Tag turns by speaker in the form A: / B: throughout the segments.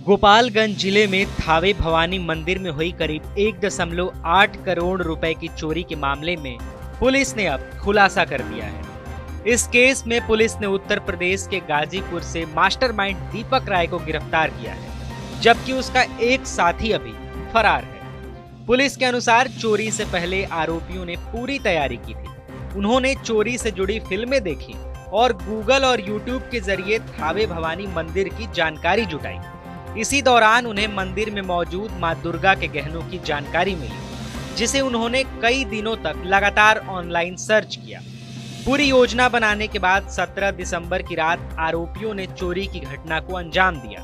A: गोपालगंज जिले में थावे भवानी मंदिर में हुई करीब 1.8 करोड़ रुपए की चोरी के मामले में पुलिस ने अब खुलासा कर दिया है। इस केस में पुलिस ने उत्तर प्रदेश के गाजीपुर से मास्टरमाइंड दीपक राय को गिरफ्तार किया है, जबकि उसका एक साथी अभी फरार है। पुलिस के अनुसार चोरी से पहले आरोपियों ने पूरी तैयारी की थी। उन्होंने चोरी से जुड़ी फिल्में देखी और गूगल और यूट्यूब के जरिए थावे भवानी मंदिर की जानकारी जुटाई। इसी दौरान उन्हें मंदिर में मौजूद मां दुर्गा के गहनों की जानकारी मिली, जिसे उन्होंने कई दिनों तक लगातार ऑनलाइन सर्च किया। पूरी योजना बनाने के बाद 17 दिसंबर की रात आरोपियों ने चोरी की घटना को अंजाम दिया।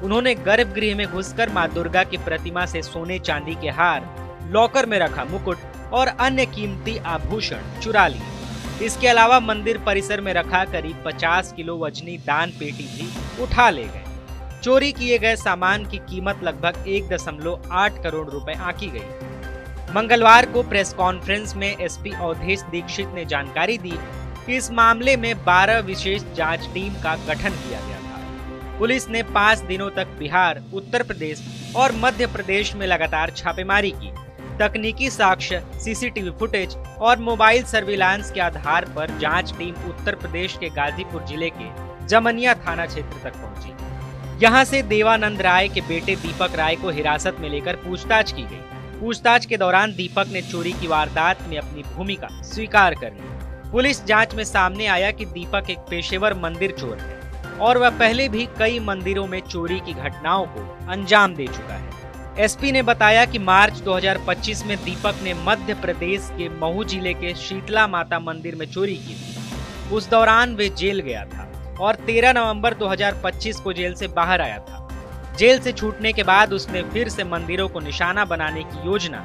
A: उन्होंने गर्भगृह में घुसकर मां दुर्गा की प्रतिमा से सोने चांदी के हार, लॉकर में रखा मुकुट और अन्य कीमती आभूषण चुरा लिए। इसके अलावा मंदिर परिसर में रखा करीब 50 किलो वजनी दान पेटी भी उठा ले गए। चोरी किए गए सामान की कीमत लगभग 1.8 करोड़ रुपए आंकी गई। मंगलवार को प्रेस कॉन्फ्रेंस में एसपी अवधेश दीक्षित ने जानकारी दी कि इस मामले में 12 विशेष जांच टीम का गठन किया गया था। पुलिस ने 5 दिनों तक बिहार, उत्तर प्रदेश और मध्य प्रदेश में लगातार छापेमारी की। तकनीकी साक्ष्य, सीसीटीवी फुटेज और मोबाइल सर्विलांस के आधार पर जांच टीम उत्तर प्रदेश के गाजीपुर जिले के जमनिया थाना क्षेत्र तक पहुंची। यहां से देवानंद राय के बेटे दीपक राय को हिरासत में लेकर पूछताछ की गई। पूछताछ के दौरान दीपक ने चोरी की वारदात में अपनी भूमिका स्वीकार कर ली। पुलिस जांच में सामने आया कि दीपक एक पेशेवर मंदिर चोर है और वह पहले भी कई मंदिरों में चोरी की घटनाओं को अंजाम दे चुका है। एसपी ने बताया कि मार्च 2025 में दीपक ने मध्य प्रदेश के महू जिले के शीतला माता मंदिर में चोरी की थी। उस दौरान वे जेल गया था और 13 नवंबर 2025 को जेल से बाहर आया था। जेल से छूटने के बाद उसने फिर से मंदिरों को निशाना बनाने की योजना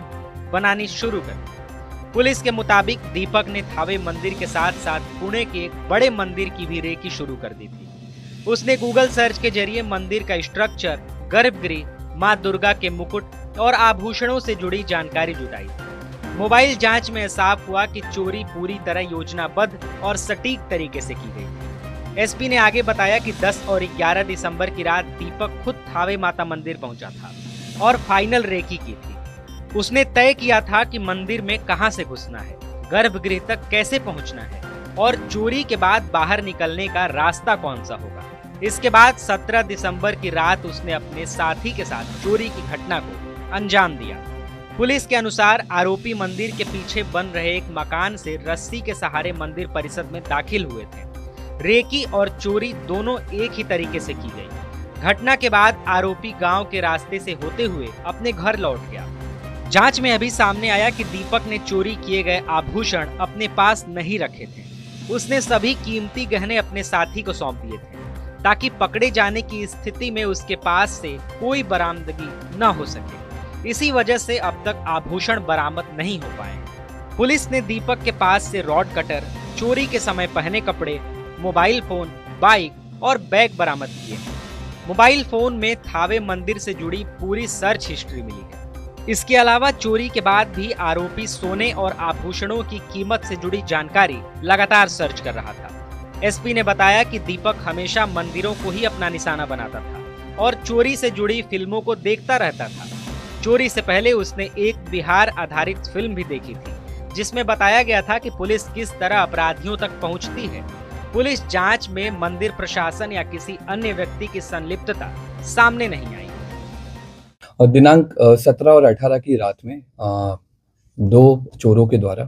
A: बनानी शुरू कर दी। पुलिस के मुताबिक दीपक ने थावे मंदिर के साथ साथ पुणे के एक बड़े मंदिर की भी रेकी शुरू कर दी थी। उसने गूगल सर्च के जरिए मंदिर का स्ट्रक्चर, गर्भगृह, मां दुर्गा के मुकुट और आभूषणों से जुड़ी जानकारी जुटाई। मोबाइल जांच में साफ हुआ कि चोरी पूरी तरह योजनाबद्ध और सटीक तरीके से की गई थी। एसपी ने आगे बताया कि 10 और 11 दिसंबर की रात दीपक खुद थावे माता मंदिर पहुंचा था और फाइनल रेकी की थी। उसने तय किया था कि मंदिर में कहां से घुसना है, गर्भगृह तक कैसे पहुंचना है और चोरी के बाद बाहर निकलने का रास्ता कौन सा होगा। इसके बाद 17 दिसंबर की रात उसने अपने साथी के साथ चोरी की घटना को अंजाम दिया। पुलिस के अनुसार आरोपी मंदिर के पीछे बन रहे एक मकान से रस्सी के सहारे मंदिर परिसर में दाखिल हुए थे। रेकी और चोरी दोनों एक ही तरीके से की गई। घटना के बाद आरोपी गांव के रास्ते से होते हुए अपने घर लौट गया। जांच में अभी सामने आया कि दीपक ने चोरी किए गए आभूषण अपने पास नहीं रखे थे। उसने सभी कीमती गहने अपने साथी को सौंप दिए थे ताकि पकड़े जाने की स्थिति में उसके पास से कोई बरामदगी न हो सके। इसी वजह से अब तक आभूषण बरामद नहीं हो पाए। पुलिस ने दीपक के पास से रॉड कटर, चोरी के समय पहने कपड़े, मोबाइल फोन, बाइक और बैग बरामद किए। मोबाइल फोन में थावे मंदिर से जुड़ी पूरी सर्च हिस्ट्री मिली है। इसके अलावा चोरी के बाद भी आरोपी सोने और आभूषणों की कीमत से जुड़ी जानकारी लगातार सर्च कर रहा था। एसपी ने बताया कि दीपक हमेशा मंदिरों को ही अपना निशाना बनाता था और चोरी से जुड़ी फिल्मों को देखता रहता था। चोरी से पहले उसने एक बिहार आधारित फिल्म भी देखी थी, जिसमें बताया गया था कि पुलिस किस तरह अपराधियों तक पहुंचती है। पुलिस जांच में मंदिर प्रशासन या किसी अन्य व्यक्ति की संलिप्तता सामने नहीं आई।
B: और दिनांक 17 और 18 की रात में 2 चोरों के द्वारा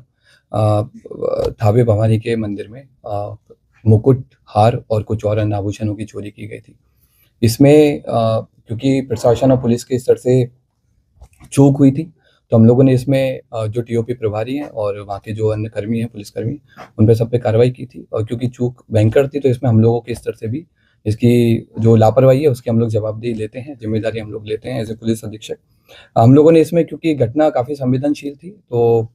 B: थावे भवानी के मंदिर में मुकुट, हार और कुछ और अन्य आभूषणों की चोरी की गई थी। इसमें क्योंकि प्रशासन और पुलिस के स्तर से चूक हुई थी, तो हम लोगों ने इसमें जो टीओपी प्रभारी हैं और वहाँ के जो अन्य कर्मी हैं, पुलिसकर्मी, उन पर सब पे कार्रवाई की थी। और क्योंकि चूक भयंकर थी, तो इसमें हम लोगों के स्तर से भी इसकी जो लापरवाही है उसकी हम लोग जवाबदेही लेते हैं, जिम्मेदारी हम लोग लेते हैं एज ए पुलिस अधीक्षक। हम लोगों ने इसमें, क्योंकि घटना काफ़ी संवेदनशील थी, तो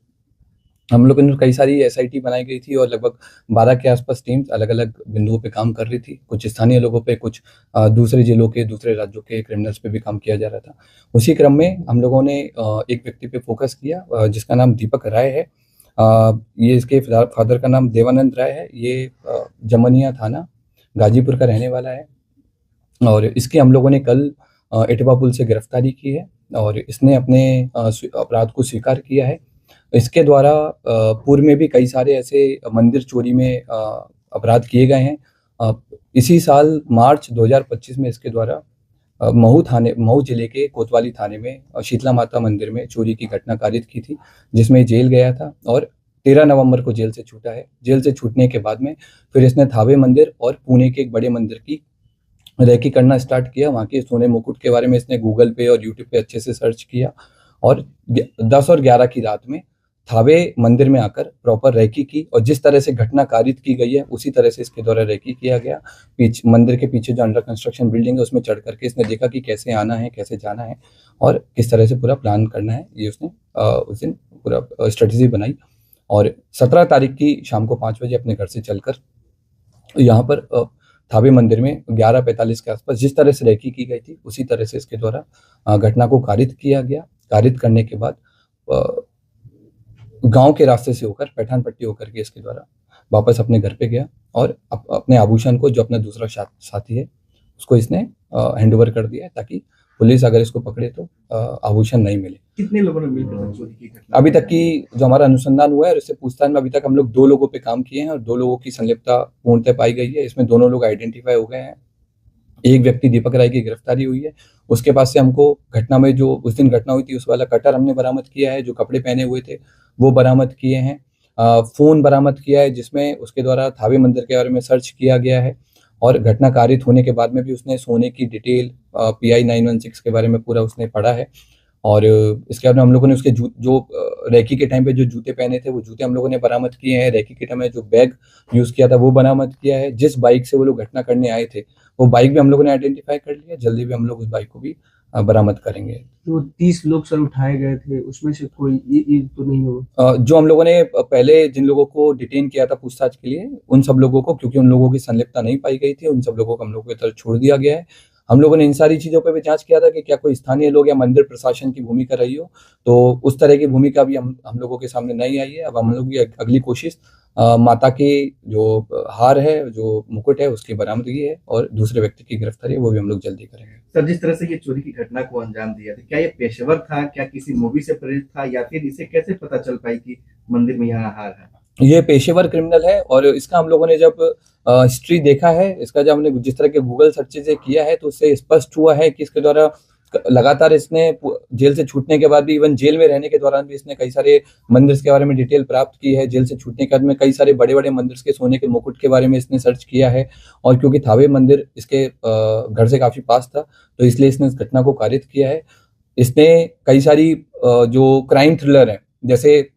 B: हम लोगों ने कई सारी एसआईटी बनाई गई थी और लगभग 12 के आसपास टीम्स अलग अलग बिंदुओं पे काम कर रही थी। कुछ स्थानीय लोगों पे, कुछ दूसरे जिलों के, दूसरे राज्यों के क्रिमिनल्स पे भी काम किया जा रहा था। उसी क्रम में हम लोगों ने एक व्यक्ति पे फोकस किया जिसका नाम दीपक राय है। ये इसके फादर का नाम देवानंद राय है। ये जमनिया थाना गाजीपुर का रहने वाला है और इसकी हम लोगों ने कल इटवा पुल से गिरफ्तारी की है और इसने अपने अपराध को स्वीकार किया है। इसके द्वारा पूर्व में भी कई सारे ऐसे मंदिर चोरी में अपराध किए गए हैं। इसी साल मार्च 2025 में इसके द्वारा महू जिले के कोतवाली थाने में शीतला माता मंदिर में चोरी की घटना कारित की थी, जिसमें जेल गया था और 13 नवंबर को जेल से छूटा है। जेल से छूटने के बाद में फिर इसने थावे मंदिर और पुणे के एक बड़े मंदिर की रेकी करना स्टार्ट किया। वहाँ के सोने मुकुट के बारे में इसने गूगल पे और यूट्यूब पे अच्छे से सर्च किया और 10 और 11 की रात में थावे मंदिर में आकर प्रॉपर रेकी की और जिस तरह से घटना कारित की गई है उसी तरह से इसके द्वारा रेकी किया गया। मंदिर के पीछे जो अंडर कंस्ट्रक्शन बिल्डिंग है उसमें चढ़ करके इसने देखा कि कैसे आना है, कैसे जाना है और किस तरह से पूरा प्लान करना है। ये उसने उस दिन पूरा स्ट्रेटेजी बनाई और 17 तारीख की शाम को 5 बजे अपने घर से चलकर यहाँ पर थावे मंदिर में 11:45 के आसपास जिस तरह से रेकी की गई थी उसी तरह से इसके द्वारा घटना को कारित किया गया। कारित करने के बाद गांव के रास्ते से होकर पैठान पट्टी होकर के इसके द्वारा वापस अपने घर पे गया और अपने आभूषण को, जो अपना दूसरा साथी है, उसको इसने हैंड ओवर कर दिया ताकि पुलिस अगर इसको पकड़े तो आभूषण नहीं मिले।
C: कितने लोगों ने मिलकर चोरी की घटना?
B: अभी तक की जो हमारा अनुसंधान हुआ है और इससे पूछताछ में अभी तक हम लोग 2 लोगों पे काम किए हैं और 2 लोगों की संलिप्तता पूर्णतः पाई गई है। इसमें दोनों लोग आइडेंटिफाई हो गए हैं। एक व्यक्ति दीपक राय की गिरफ्तारी हुई है। उसके पास से हमको घटना में जो उस दिन घटना हुई थी उस वाला कटर हमने बरामद किया है, जो कपड़े पहने हुए थे वो बरामद किए हैं। फोन बरामद किया है जिसमें उसके द्वारा थावे मंदिर के बारे में सर्च किया गया है और घटना कारित होने के बाद में भी उसने सोने की डिटेल PI 916 के बारे में पूरा उसने पढ़ा है। और इसके बाद में हम लोगों ने उसके जो रेकी के टाइम पे जो जूते पहने थे वो जूते हम लोगों ने बरामद किए हैं। रेकी के टाइम में जो बैग यूज किया था वो बरामद किया है। जिस बाइक से वो लोग घटना करने आए थे वो बाइक भी हम लोगों ने आइडेंटिफाई कर लिया। जल्दी भी हम लोग उस बाइक को भी बरामद करेंगे।
C: तो 30 लोग सर उठाए गए थे, उसमें से कोई ये तो नहीं हो?
B: जो हम लोगों ने पहले जिन लोगों को डिटेन किया था पूछताछ के लिए, उन सब लोगों को, क्योंकि उन लोगों की संलिप्तता नहीं पाई गई थी, उन सब लोगों को हम लोगों की तरफ छोड़ दिया गया है। हम लोगों ने इन सारी चीजों पे भी जांच किया था कि क्या कोई स्थानीय लोग या मंदिर प्रशासन की भूमिका रही हो, तो उस तरह की भूमिका भी हम लोगों के सामने नहीं आई है। अब हम लोग की अगली कोशिश माता के जो हार है, जो मुकुट है, उसकी बरामदगी है और दूसरे व्यक्ति की गिरफ्तारी है वो भी हम लोग जल्दी करेंगे।
C: सर, जिस तरह से ये चोरी की घटना को अंजाम दिया था, क्या ये पेशेवर था, क्या किसी मूवी से प्रेरित था, या फिर इसे कैसे पता चल पाई कि मंदिर में यहाँ हार है?
B: ये पेशेवर क्रिमिनल है और इसका हम लोगों ने जब हिस्ट्री देखा है, इसका जब हमने जिस तरह के गूगल सर्चेज किया है तो उससे स्पष्ट हुआ है कि इसके द्वारा लगातार इसने जेल से छूटने के बाद भी, इवन जेल में रहने के दौरान भी इसने कई सारे मंदिर के बारे में डिटेल प्राप्त की है। जेल से छूटने के बाद में कई सारे बड़े बड़े मंदिर के सोने के मुकुट के बारे में इसने सर्च किया है और क्योंकि थावे मंदिर इसके घर से काफी पास था तो इसलिए इसने इस घटना को कारित किया है। इसने कई सारी जो क्राइम थ्रिलर है, जैसे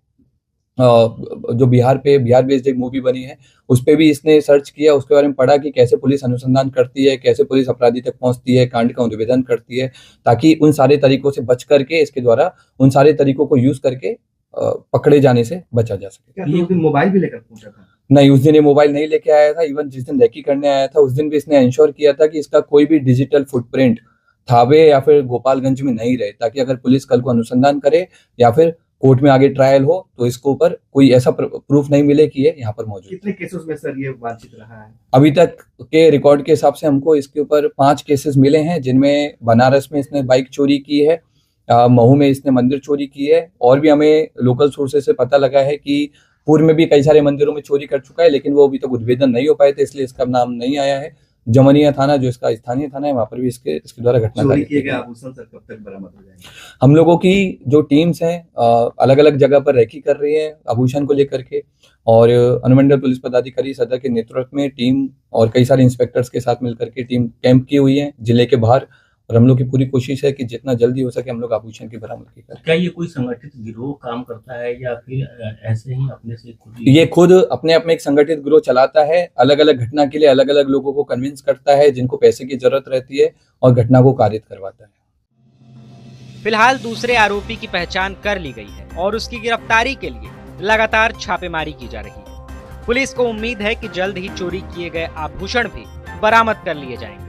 B: जो बिहार बेस्ड एक मूवी बनी है उस पे भी इसने सर्च किया, उसके बारे में पढ़ा कि कैसे पुलिस अनुसंधान करती है, कैसे पुलिस अपराधी तक पहुंचती है, कांड का निवेदन करती है, ताकि उन सारे तरीकों से बच करके इसके द्वारा उन सारे तरीकों को यूज करके पकड़े जाने से बचा जा सके।
C: क्या उस दिन मोबाइल भी लेकर पहुंचा था?
B: नहीं, उस दिन ये मोबाइल नहीं लेके आया था। इवन जिस दिन रेकी करने आया था उस दिन भी इसने इंश्योर किया था कि इसका कोई भी डिजिटल फुटप्रिंट थावे या फिर गोपालगंज में नहीं रहे, ताकि अगर पुलिस कल को अनुसंधान करे या फिर कोर्ट में आगे ट्रायल हो तो इसके ऊपर कोई ऐसा प्रूफ नहीं मिले कि ये यहाँ पर मौजूद।
C: कितने केसेस में सर ये वांछित रहा है?
B: अभी तक के रिकॉर्ड के हिसाब से हमको इसके ऊपर 5 केसेस मिले हैं, जिनमें बनारस में इसने बाइक चोरी की है, महू में इसने मंदिर चोरी की है और भी हमें लोकल सोर्सेज से पता लगा है कि पूर्व में भी कई सारे मंदिरों में चोरी कर चुका है, लेकिन वो अभी तक उद्भेदन नहीं हो पाए थे, इसलिए इसका नाम नहीं आया है। जमनिया थाना जो इसका स्थानीय थाना है वहां पर भी इसके द्वारा घटना
C: चोरी किए गए आभूषण सर कब तक बरामद हो जाएंगे?
B: हम लोगों की जो टीम्स हैं अलग अलग जगह पर रेकी कर रही है आभूषण को लेकर के, और अनुमंडल पुलिस पदाधिकारी सदर के नेतृत्व में टीम और कई सारे इंस्पेक्टर्स के साथ मिलकर के टीम कैंप की हुई है जिले के बाहर, और हम लोग की पूरी कोशिश है कि जितना जल्दी हो सके हम लोग आभूषण की बरामदगी करें।
D: क्या ये कोई संगठित गिरोह काम करता है या फिर ऐसे ही अपने से खुद?
B: ये खुद अपने आप में एक संगठित गिरोह चलाता है, अलग अलग घटना के लिए अलग अलग लोगों को कन्विंस करता है जिनको पैसे की जरूरत रहती है और घटना को कारित करवाता है।
A: फिलहाल दूसरे आरोपी की पहचान कर ली गई है और उसकी गिरफ्तारी के लिए लगातार छापेमारी की जा रही है। पुलिस को उम्मीद है कि जल्द ही चोरी किए गए आभूषण भी बरामद कर लिए जाएंगे।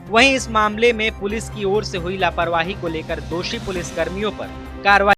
A: वहीं इस मामले में पुलिस की ओर से हुई लापरवाही को लेकर दोषी पुलिसकर्मियों पर कार्रवाई